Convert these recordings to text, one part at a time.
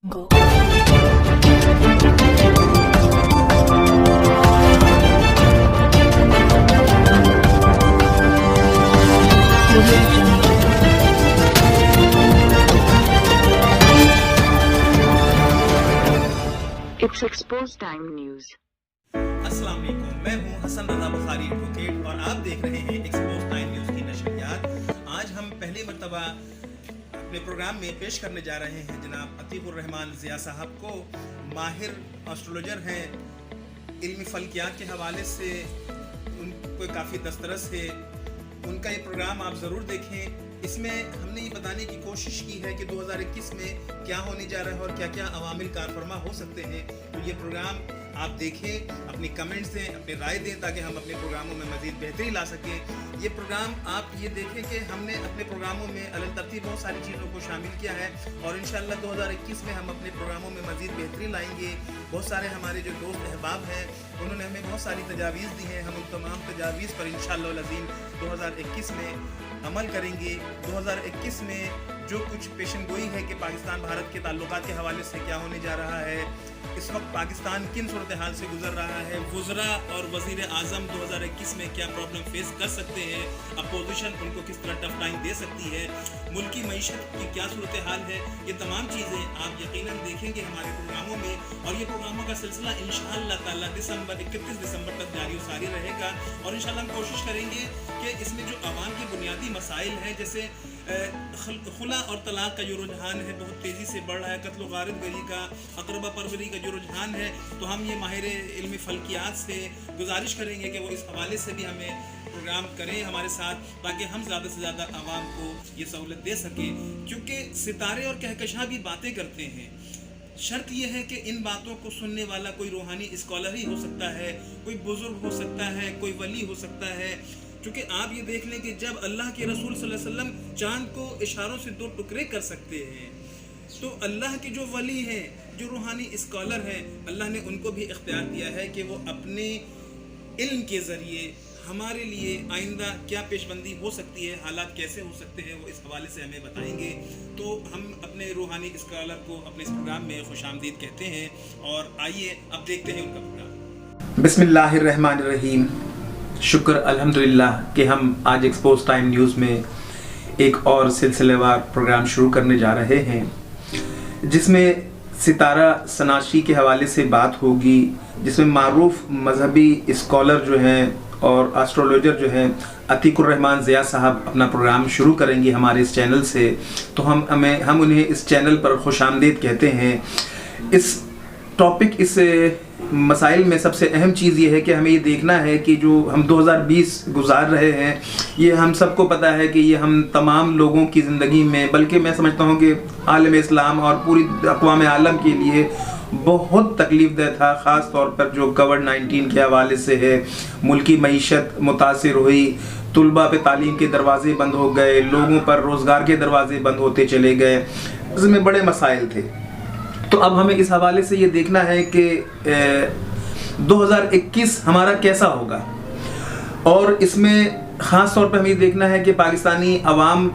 Go. It's Exposed Time News. अस्सलाम वालेकुम, मैं हूं हसन रजा बुखारी एडवोकेट और आप देख रहे हैं एक्सपोज टाइम न्यूज़ की नशरियात। आज हम पहली मर्तबा अपने प्रोग्राम में पेश करने जा रहे हैं जनाब अतीकुर रहमान ज़िया साहब को। माहिर एस्ट्रोलॉजर हैं, इल्मी फल्कियात के हवाले से उनको काफ़ी दस्तरस है। उनका ये प्रोग्राम आप ज़रूर देखें। इसमें हमने ये बताने की कोशिश की है कि 2021 में क्या होने जा रहा है और क्या क्या अवामिल कारफरमा हो सकते हैं। तो ये प्रोग्राम आप देखें, अपनी कमेंट्स दें, अपनी राय दें ताकि हम अपने प्रोग्रामों में मज़ीद बेहतरी ला सकें। ये प्रोग्राम आप ये देखें कि हमने अपने प्रोग्रामों में अलग तरतीब बहुत सारी चीज़ों को शामिल किया है और इंशाअल्लाह 2021 में हम अपने प्रोग्रामों में मज़ीद बेहतरी लाएंगे। बहुत सारे हमारे जो दोस्त अहबाब हैं उन्होंने हमें बहुत सारी तजावीज़ दी हैं। हम उन तमाम तजावीज़ पर इंशाअल्लाह अज़ीम 2021 में अमल करेंगे। 2021 में जो कुछ पेशन गोई है कि पाकिस्तान भारत के ताल्लुकात के हवाले से क्या होने जा रहा है, इस वक्त पाकिस्तान किन सूरत हाल से गुजर रहा है, वज़रा और वज़ीर आज़म 2021 में क्या प्रॉब्लम फेस कर सकते हैं, अपोजिशन उनको किस तरह टफ टाइम दे सकती है, मुल्की मईशत की क्या सूरत हाल है, ये तमाम चीज़ें आप यकीनन देखेंगे हमारे प्रोग्रामों में। और ये प्रोग्रामों का सिलसिला इंशाअल्लाह ताला 31 दिसंबर तक जारी सारी रहेगा। और इंशाअल्लाह हम कोशिश करेंगे कि इसमें जो आवाम के बुनियादी मसाइल हैं, जैसे खुला और तलाक का जो रुझान है बहुत तेज़ी से बढ़ रहा है, कत्ल गारत गरी का, अकरबा परवरी का जो रुझान है, तो हम ये माहिर इल्मी फल्कियात से गुजारिश करेंगे कि वो इस हवाले से भी हमें प्रोग्राम करें हमारे साथ, ताकि हम ज़्यादा से ज़्यादा आवाम को ये सहूलत दे सकें। क्योंकि सितारे और कहकशां भी बातें करते हैं। शर्त यह है कि इन बातों को सुनने वाला कोई रूहानी स्कॉलर ही हो सकता है, कोई बुजुर्ग हो सकता है, कोई वली हो सकता है। क्योंकि आप ये देख लें कि जब अल्लाह के रसूल सल्लल्लाहु अलैहि वसल्लम चांद को इशारों से 2 टुकड़े कर सकते हैं, तो अल्लाह के जो वली हैं, जो रूहानी स्कॉलर हैं, अल्लाह ने उनको भी इख्तियार दिया है कि वो अपने इल्म के ज़रिए हमारे लिए आइंदा क्या पेशबंदी हो सकती है, हालात कैसे हो सकते हैं, वो इस हवाले से हमें बताएंगे। तो हम अपने रूहानी स्कॉलर को अपने इस प्रोग्राम में खुशामदीद कहते हैं और आइए अब देखते हैं उनका प्रोग्राम। बिस्मिल्लाहिर्रहमानिर्रहीम। शुक्र अल्हम्दुलिल्लाह कि हम आज एक्सपोज टाइम न्यूज़ में एक और सिलसिलेवार प्रोग्राम शुरू करने जा रहे हैं, जिसमें सितारा सनाशी के हवाले से बात होगी, जिसमें मारूफ मजहबी स्कॉलर जो हैं और एस्ट्रोलॉजर जो हैं अतीकुर रहमान ज़िया साहब अपना प्रोग्राम शुरू करेंगे हमारे इस चैनल से। तो हम उन्हें इस चैनल पर खुशामदीद कहते हैं। इस टॉपिक इस मसाइल में सबसे अहम चीज़ ये है कि हमें ये देखना है कि जो हम 2020 गुजार रहे हैं, ये हम सबको पता है कि ये हम तमाम लोगों की ज़िंदगी में, बल्कि मैं समझता हूँ कि आलम इस्लाम और पूरी अक़वाम आलम के लिए बहुत तकलीफ़ दह था। ख़ास तौर पर जो कोविड-19 के हवाले से है, मुल्की मईशत मुतासिर हुई, तुलबा पे तालीम के दरवाज़े बंद हो गए, लोगों पर रोज़गार के दरवाज़े बंद होते चले गए, इसमें बड़े मसाइल थे। तो अब हमें इस हवाले से ये देखना है कि 2021 हमारा कैसा होगा, और इसमें ख़ास तौर पर हमें ये देखना है कि पाकिस्तानी अवाम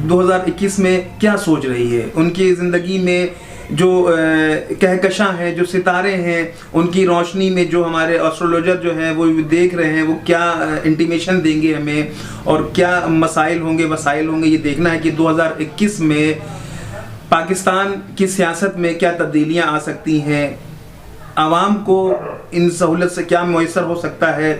2021 में क्या सोच रही है, उनकी ज़िंदगी में जो कहकशां हैं, जो सितारे हैं, उनकी रोशनी में जो हमारे एस्ट्रोलॉजर जो हैं वो देख रहे हैं, वो क्या इंटीमेशन देंगे हमें और क्या मसाइल होंगे, वसाइल होंगे। ये देखना है कि 2021 में पाकिस्तान की सियासत में क्या तब्दीलियां आ सकती हैं, आवाम को इन सहूलत से क्या मुयसर हो सकता है,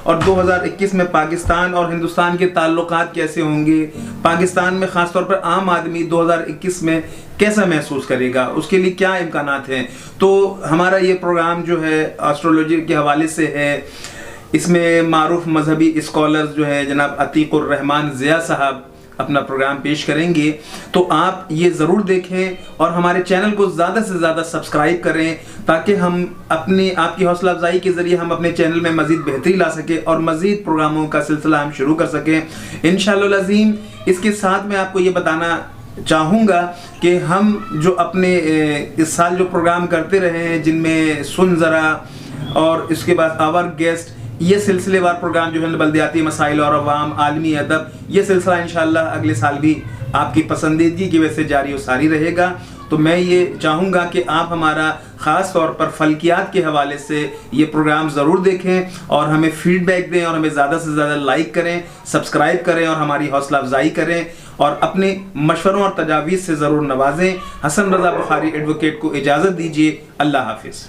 और 2021 में पाकिस्तान और हिंदुस्तान के ताल्लुकात कैसे होंगे, पाकिस्तान में ख़ास तौर पर आम आदमी 2021 में कैसा महसूस करेगा, उसके लिए क्या इम्कानात हैं। तो हमारा ये प्रोग्राम जो है एस्ट्रोलॉजी के हवाले से है। इसमें मारूफ मजहबी स्कॉलर्स जो है जनाब अतीकुर रहमान ज़िया साहब अपना प्रोग्राम पेश करेंगे। तो आप ये ज़रूर देखें और हमारे चैनल को ज़्यादा से ज़्यादा सब्सक्राइब करें, ताकि हम अपनी आपकी हौसला अफजाई के ज़रिए हम अपने चैनल में मज़ीद बेहतरी ला सकें और मज़ीद प्रोग्रामों का सिलसिला हम शुरू कर सकें इंशाअल्लाह अज़ीम। इसके साथ मैं आपको ये बताना चाहूँगा कि हम जो अपने इस साल जो प्रोग्राम करते रहे हैं, जिनमें सुन ज़रा और इसके बाद आवर गेस्ट, ये सिलसिलेवार प्रोग्राम जो है बल्दियाती मसाइल और अवाम, आलमी अदब, ये सिलसिला इंशाअल्लाह अगले साल भी आपकी पसंदीदगी की वजह से जारी और सारी रहेगा। تو میں یہ چاہوں گا کہ آپ ہمارا خاص طور پر فلکیات کے حوالے سے یہ پروگرام ضرور دیکھیں اور ہمیں فیڈ بیک دیں اور ہمیں زیادہ سے زیادہ لائک کریں, سبسکرائب کریں اور ہماری حوصلہ افزائی کریں اور اپنے مشوروں اور تجاویز سے ضرور نوازیں. حسن رضا بخاری ایڈوکیٹ کو اجازت دیجیے. اللہ حافظ.